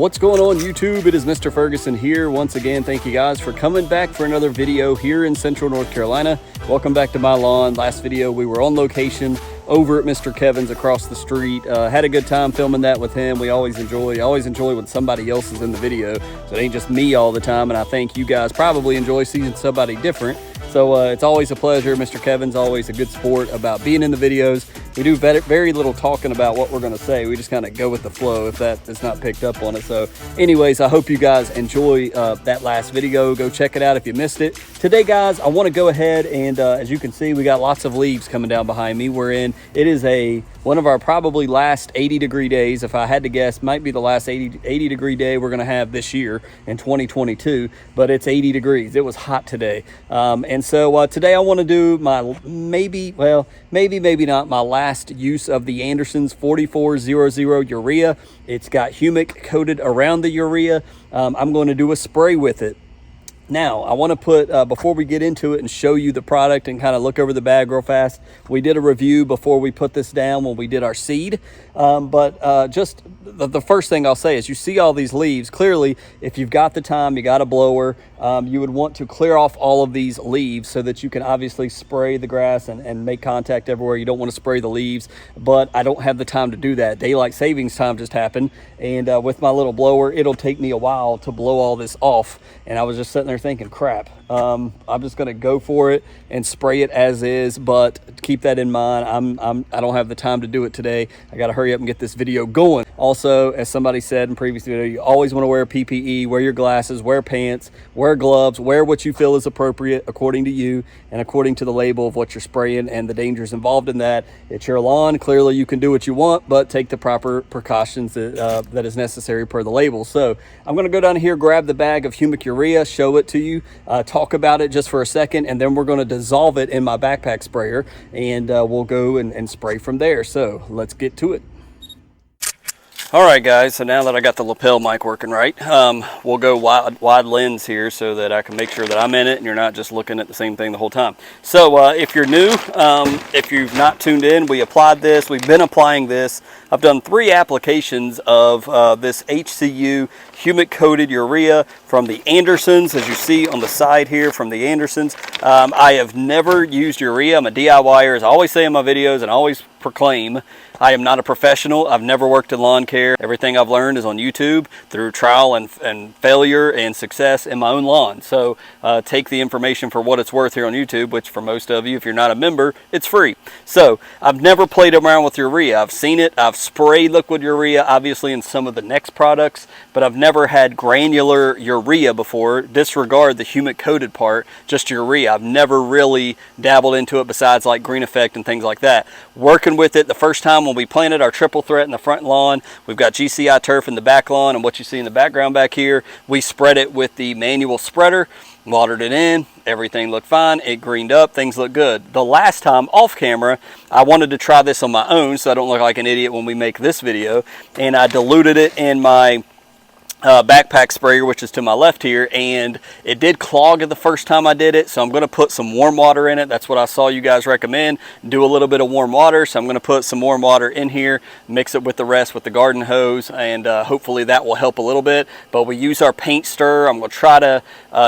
What's going on YouTube? It is Mr. Ferguson here once again. Thank you guys for coming back for another video here in Central North Carolina. Welcome back to my lawn. Last video we were on location over at Mr. Kevin's across the street. Had a good time filming that with him. I always enjoy when somebody else is in the video, so it ain't just me all the time, and I think you guys probably enjoy seeing somebody different. So it's always a pleasure. Mr. Kevin's always a good sport about being in the videos. We do very little talking about what we're going to say. We just kind of go with the flow if that is not picked up on it. So anyways, I hope you guys enjoy that last video. Go check it out if you missed it. Today, guys, I want to go ahead and as you can see, we got lots of leaves coming down behind me. It is one of our probably last 80-degree days. If I had to guess, might be the last 80-degree day we're going to have this year in 2022, but it's 80 degrees. It was hot today. And so today I want to do my maybe not my last use of the Anderson's 4400 urea. It's got humic coated around the urea. I'm going to do a spray with it. Now, I want to put, before we get into it and show you the product and kind of look over the bag real fast, we did a review before we put this down when we did our seed. Just the first thing I'll say is you see all these leaves. Clearly, if you've got the time, you got a blower, you would want to clear off all of these leaves so that you can obviously spray the grass and make contact everywhere. You don't want to spray the leaves, but I don't have the time to do that. Daylight savings time just happened, and with my little blower, it'll take me a while to blow all this off. And I was just sitting there thinking, crap, I'm just going to go for it and spray it as is, but keep that in mind. I don't have the time to do it today. I got to hurry up and get this video going. Also, as somebody said in previous video, you always want to wear PPE, wear your glasses, wear pants, wear gloves, wear what you feel is appropriate according to you and according to the label of what you're spraying and the dangers involved in that. It's your lawn. Clearly you can do what you want, but take the proper precautions that is necessary per the label. So I'm going to go down here, grab the bag of humic urea, show it to you, talk about it just for a second, and then we're going to dissolve it in my backpack sprayer, and we'll go and spray from there. So let's get to it. All right, guys, so now that I got the lapel mic working right, we'll go wide lens here so that I can make sure that I'm in it and you're not just looking at the same thing the whole time. So if you're new, if you've not tuned in, we applied this. We've been applying this. I've done 3 applications of this HCU humic coated urea from the Andersons, as you see on the side here from the Andersons. I have never used urea. I'm a DIYer, as I always say in my videos and always proclaim. I am not a professional. I've never worked in lawn care. Everything I've learned is on YouTube through trial and failure and success in my own lawn. So take the information for what it's worth here on YouTube, which for most of you, if you're not a member, it's free. So I've never played around with urea. I've seen it. I've sprayed liquid urea, obviously in some of the next products, but I've never had granular urea before. Disregard the humic coated part, just urea. I've never really dabbled into it besides like Green Effect and things like that. Working with it the first time when we planted our triple threat in the front lawn, we've got GCI turf in the back lawn, and what you see in the background back here, we spread it with the manual spreader, watered it in, everything looked fine, it greened up, things look good. The last time off camera, I wanted to try this on my own so I don't look like an idiot when we make this video, and I diluted it in my backpack sprayer, which is to my left here, and it did clog the first time I did it, so I'm going to put some warm water in it. That's what I saw you guys recommend. Do a little bit of warm water, so I'm going to put some warm water in here, mix it with the rest with the garden hose, and hopefully that will help a little bit. But we use our paint stir. I'm going to try to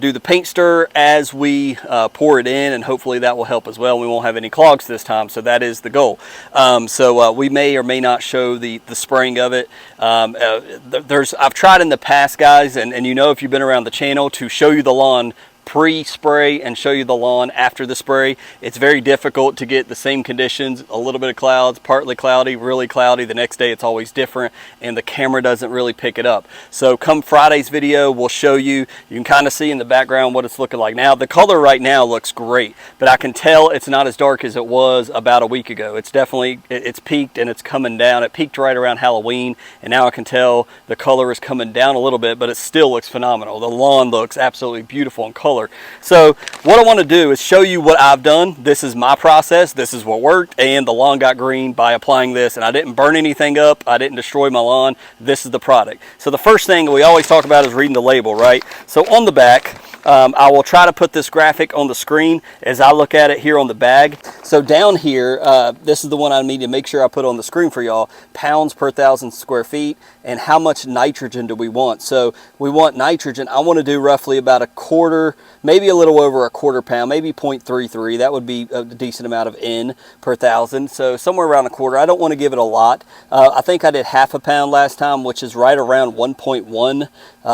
do the paint stir as we pour it in, and hopefully that will help as well. We won't have any clogs this time, so that is the goal. We may or may not show the spraying of it. I've tried in the past, guys, and you know if you've been around the channel, to show you the lawn pre-spray and show you the lawn after the spray. It's very difficult to get the same conditions, a little bit of clouds, partly cloudy, really cloudy. The next day it's always different, and the camera doesn't really pick it up. So come Friday's video, we'll show you. You can kind of see in the background what it's looking like now. The color right now looks great, but I can tell it's not as dark as it was about a week ago. It's definitely, it's peaked and it's coming down. It peaked right around Halloween, and now I can tell the color is coming down a little bit, but it still looks phenomenal. The lawn looks absolutely beautiful in color. color. So what I want to do is show you what I've done. This is my process. This is what worked, and the lawn got green by applying this, and I didn't burn anything up. I didn't destroy my lawn. This is the product. So the first thing we always talk about is reading the label, right? So on the back, I will try to put this graphic on the screen as I look at it here on the bag. So down here, this is the one I need to make sure I put on the screen for y'all. Pounds per 1,000 square feet, and how much nitrogen do we want? So we want nitrogen. I want to do roughly about a quarter, maybe a little over a quarter pound, maybe 0.33. That would be a decent amount of N per 1,000. So somewhere around a quarter. I don't want to give it a lot. I think I did half a pound last time, which is right around 1.1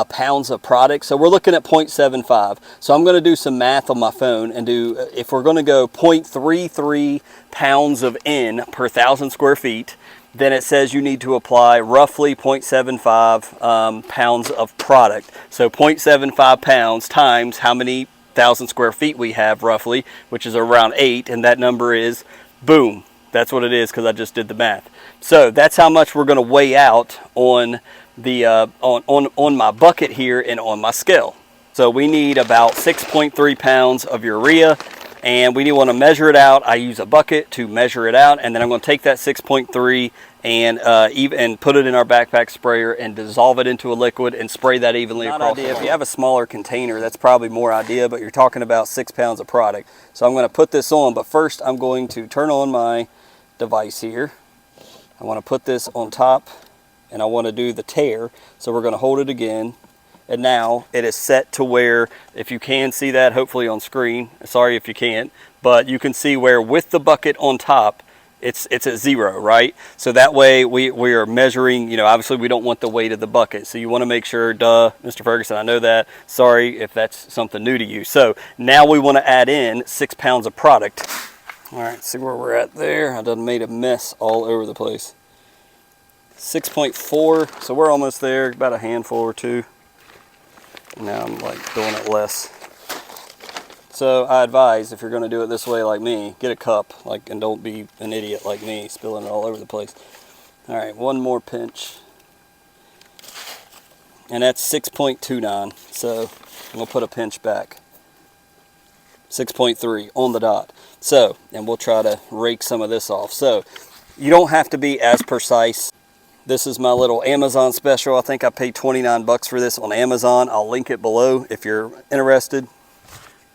pounds of product. So we're looking at 0.75. So I'm going to do some math on my phone and do, if we're going to go 0.33 pounds of N per 1,000 square feet, then it says you need to apply roughly 0.75 pounds of product. So 0.75 pounds times how many 1,000 square feet we have roughly, which is around 8, and that number is, boom, that's what it is because I just did the math. So that's how much we're going to weigh out on the on my bucket here and on my scale. So we need about 6.3 pounds of urea, and we want to measure it out. I use a bucket to measure it out, and then I'm going to take that 6.3 and put it in our backpack sprayer and dissolve it into a liquid and spray that evenly across. If you have a smaller container, that's probably more idea, but you're talking about 6 pounds of product. So I'm going to put this on, but first I'm going to turn on my device here. I want to put this on top, and I want to do the tare. So we're going to hold it again. And now it is set to where, if you can see that hopefully on screen, sorry if you can't, but you can see where with the bucket on top, it's at 0, right? So that way we are measuring, you know, obviously we don't want the weight of the bucket. So you want to make sure, duh, Mr. Ferguson, I know that. Sorry if that's something new to you. So now we want to add in 6 pounds of product. All right, see where we're at there. I done made a mess all over the place. 6.4, so we're almost there, about a handful or two. Now I'm like doing it less. So I advise, if you're going to do it this way like me, get a cup, and don't be an idiot like me, spilling it all over the place. All right, one more pinch. And that's 6.29. So I'm going to put a pinch back. 6.3 on the dot. So, and we'll try to rake some of this off. So you don't have to be as precise. This is my little Amazon special. I think I paid 29 bucks for this on Amazon. I'll link it below if you're interested.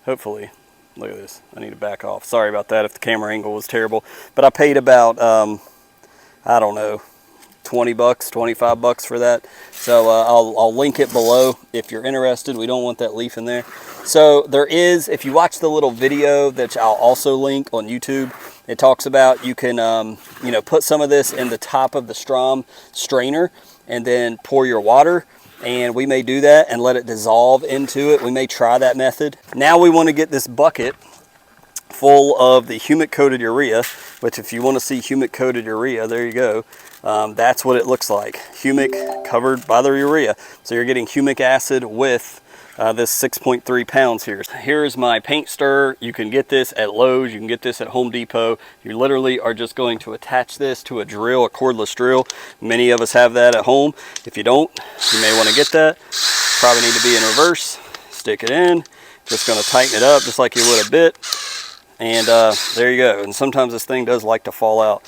Hopefully. Look at this. I need to back off. Sorry about that if the camera angle was terrible. But I paid about, I don't know, 20 bucks, 25 bucks for that. So I'll link it below if you're interested. We don't want that leaf in there. So there is, if you watch the little video that I'll also link on YouTube, it talks about you can, you know, put some of this in the top of the Strom strainer and then pour your water. And we may do that and let it dissolve into it. We may try that method. Now we want to get this bucket full of the humic coated urea, which if you want to see humic coated urea, there you go. That's what it looks like. Humic covered by the urea. So you're getting humic acid with this 6.3 pounds here. Here's my paint stirrer. You can get this at Lowe's. You can get this at Home Depot. You literally are just going to attach this to a drill, a cordless drill. Many of us have that at home. If you don't, you may want to get that. Probably need to be in reverse. Stick it in. Just going to tighten it up just like you would a bit. And there you go. And sometimes this thing does like to fall out.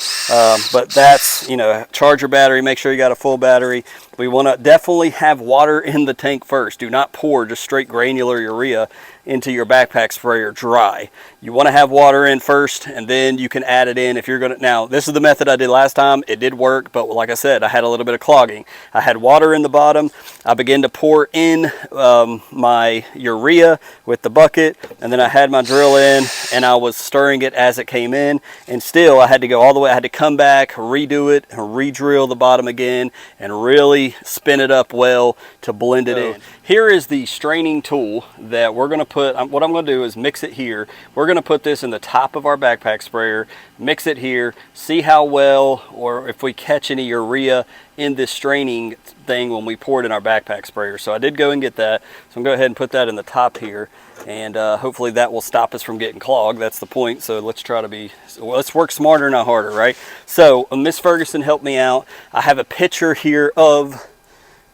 But that's, you know, charge your battery. Make sure you got a full battery. We want to definitely have water in the tank first. Do not pour just straight granular urea into your backpack sprayer dry. You want to have water in first, and then you can add it in if you're going to. Now, this is the method I did last time. It did work, but like I said, I had a little bit of clogging. I had water in the bottom. I began to pour in my urea with the bucket, and then I had my drill in, and I was stirring it as it came in, and still I had to go all the way. I had to come back, redo it, re-drill the bottom again, and really spin it up well to blend it in. Here is the straining tool that we're going to put. What I'm going to do is mix it here. We're going to put this in the top of our backpack sprayer, mix it here, see how well or if we catch any urea in this straining thing when we pour it in our backpack sprayer. So I did go and get that. So I'm going to go ahead and put that in the top here, and hopefully that will stop us from getting clogged. That's the point. So let's try to be, well, let's work smarter, not harder, right? So Miss Ferguson helped me out. I have a picture here of,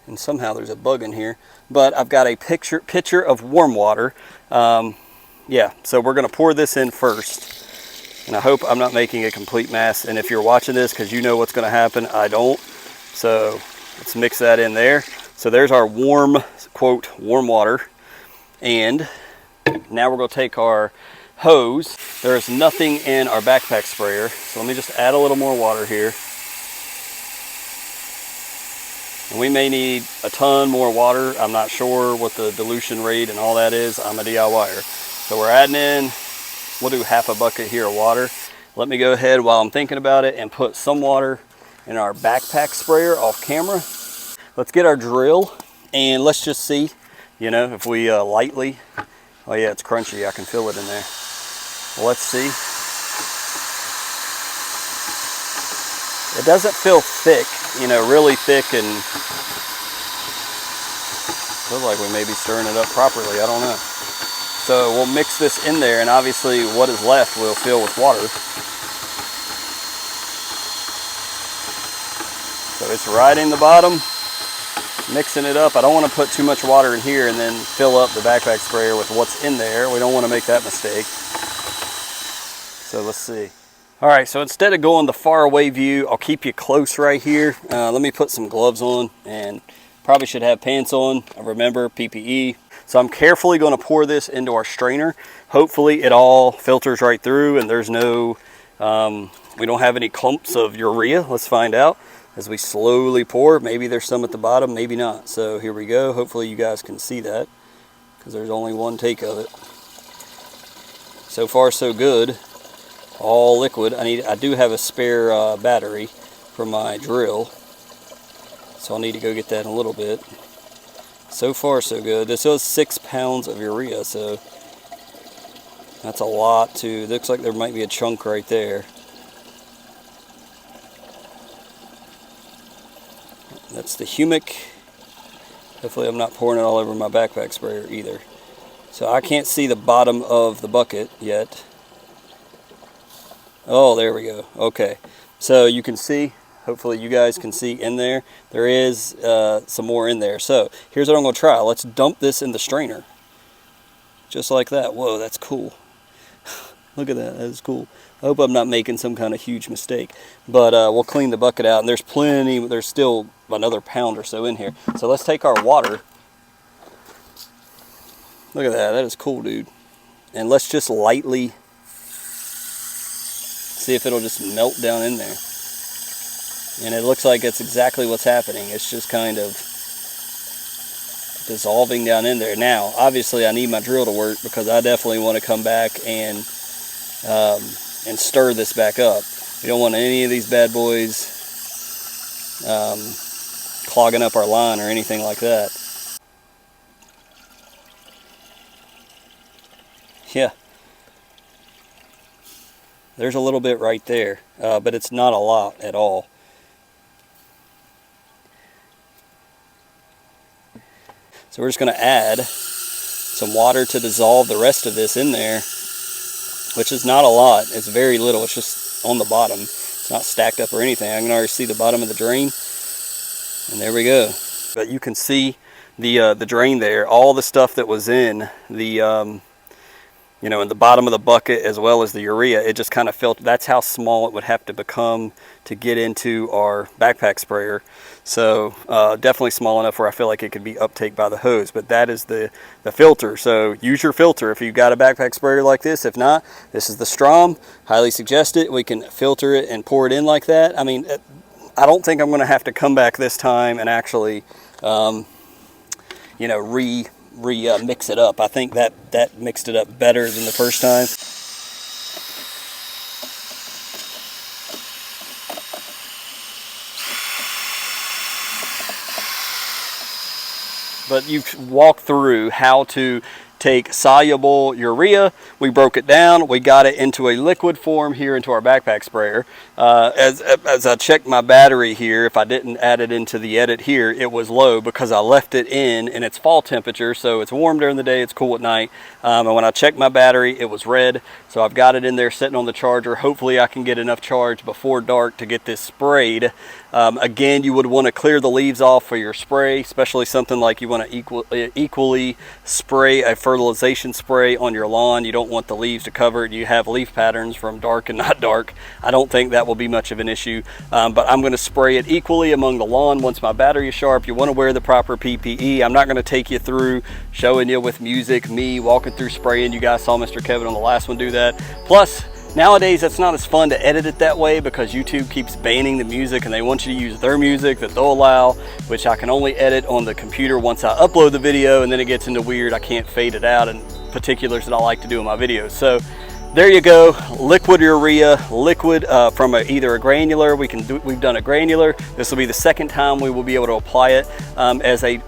And somehow there's a bug in here, but I've got a pitcher of warm water. Yeah, so we're gonna pour this in first. And I hope I'm not making a complete mess. And if you're watching this, because you know what's gonna happen, I don't. So let's mix that in there. So there's our warm, quote, warm water. And now we're gonna take our hose. There's nothing in our backpack sprayer. So let me just add a little more water here. And we may need a ton more water. I'm not sure what the dilution rate and all that is. I'm a DIYer. So we're adding in, we'll do half a bucket here of water. Let me go ahead while I'm thinking about it and put some water in our backpack sprayer off camera. Let's get our drill and let's just see, you know, if we lightly, oh yeah, it's crunchy. I can feel it in there. Well, let's see. It doesn't feel thick, you know, really thick, and feels like we may be stirring it up properly. I don't know. So we'll mix this in there, and obviously what is left we'll fill with water. So it's right in the bottom, mixing it up. I don't want to put too much water in here and then fill up the backpack sprayer with what's in there. We don't want to make that mistake. So let's see. All right, so instead of going the far away view, I'll keep you close right here. Let me put some gloves on, and probably should have pants on. Remember, PPE. So I'm carefully going to pour this into our strainer. Hopefully it all filters right through and there's no, we don't have any clumps of urea. Let's find out as we slowly pour. Maybe there's some at the bottom, maybe not. So here we go. Hopefully you guys can see that because there's only one take of it. So far so good. All liquid. I do have a spare battery for my drill, so I'll need to go get that in a little bit. So far so good. This was 6 pounds of urea, so that's a lot too. Looks like there might be a chunk right there. That's the humic. Hopefully I'm not pouring it all over my backpack sprayer either. So I can't see the bottom of the bucket yet. Oh, there we go. Okay, so you can see, hopefully you guys can see in there, there is some more in there. So here's what I'm going to try. Let's dump this in the strainer. Just like that. Whoa, that's cool. Look at that. That's cool. I hope I'm not making some kind of huge mistake. But we'll clean the bucket out. And there's plenty, there's still another pound or so in here. So let's take our water. Look at that. That is cool, dude. And let's just lightly see if it'll just melt down in there. And it looks like it's exactly what's happening. It's just kind of dissolving down in there. Now, obviously I need my drill to work because I definitely want to come back and stir this back up. We don't want any of these bad boys clogging up our line or anything like that. Yeah. There's a little bit right there, but it's not a lot at all. So we're just going to add some water to dissolve the rest of this in there, which is not a lot. It's very little. It's just on the bottom. It's not stacked up or anything. I can already see the bottom of the drain, and there we go. But you can see the drain there. All the stuff that was in the you know, in the bottom of the bucket as well as the urea, it just kind of felt, that's how small it would have to become to get into our backpack sprayer. So definitely small enough where I feel like it could be uptake by the hose, but that is the filter. So use your filter if you've got a backpack sprayer like this. If not, this is the Strom. Highly suggest it. We can filter it and pour it in like that. I mean, I don't think I'm going to have to come back this time and actually, you know, mix it up. I think that mixed it up better than the first time. But you've walked through how to take soluble urea. We broke it down. We got it into a liquid form here into our backpack sprayer. As I checked my battery here, if I didn't add it into the edit here, it was low because I left it in its fall temperature. So it's warm during the day, it's cool at night. And when I checked my battery, it was red. So I've got it in there sitting on the charger. Hopefully I can get enough charge before dark to get this sprayed. Again, you would want to clear the leaves off for your spray, especially something like you want to equally spray a fertilization spray on your lawn. You don't want the leaves to cover it. You have leaf patterns from dark and not dark. I don't think that will be much of an issue, but I'm going to spray it equally among the lawn once my battery is sharp. You want to wear the proper PPE. I'm not going to take you through showing you with music, me walking through spraying. You guys saw Mr. Kevin on the last one do that. Plus, nowadays, it's not as fun to edit it that way because YouTube keeps banning the music and they want you to use their music that they'll allow, which I can only edit on the computer once I upload the video, and then it gets into weird, I can't fade it out, and particulars that I like to do in my videos. So there you go, liquid urea, liquid from either a granular. We've done a granular. This will be the second time we will be able to apply it as a.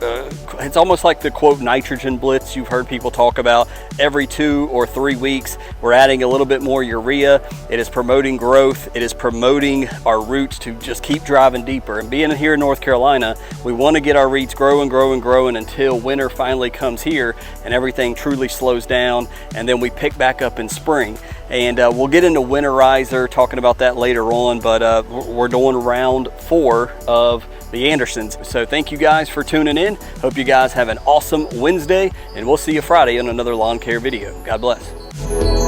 It's almost like the quote nitrogen blitz you've heard people talk about. Every 2 or 3 weeks, we're adding a little bit more urea. It is promoting growth. It is promoting our roots to just keep driving deeper. And being here in North Carolina, we want to get our roots growing until winter finally comes here and everything truly slows down, and then we pick back up in spring. And we'll get into winterizer, talking about that later on, but we're doing round 4 of the Andersons. So thank you guys for tuning in. Hope you guys have an awesome Wednesday, and we'll see you Friday on another lawn care video. God bless.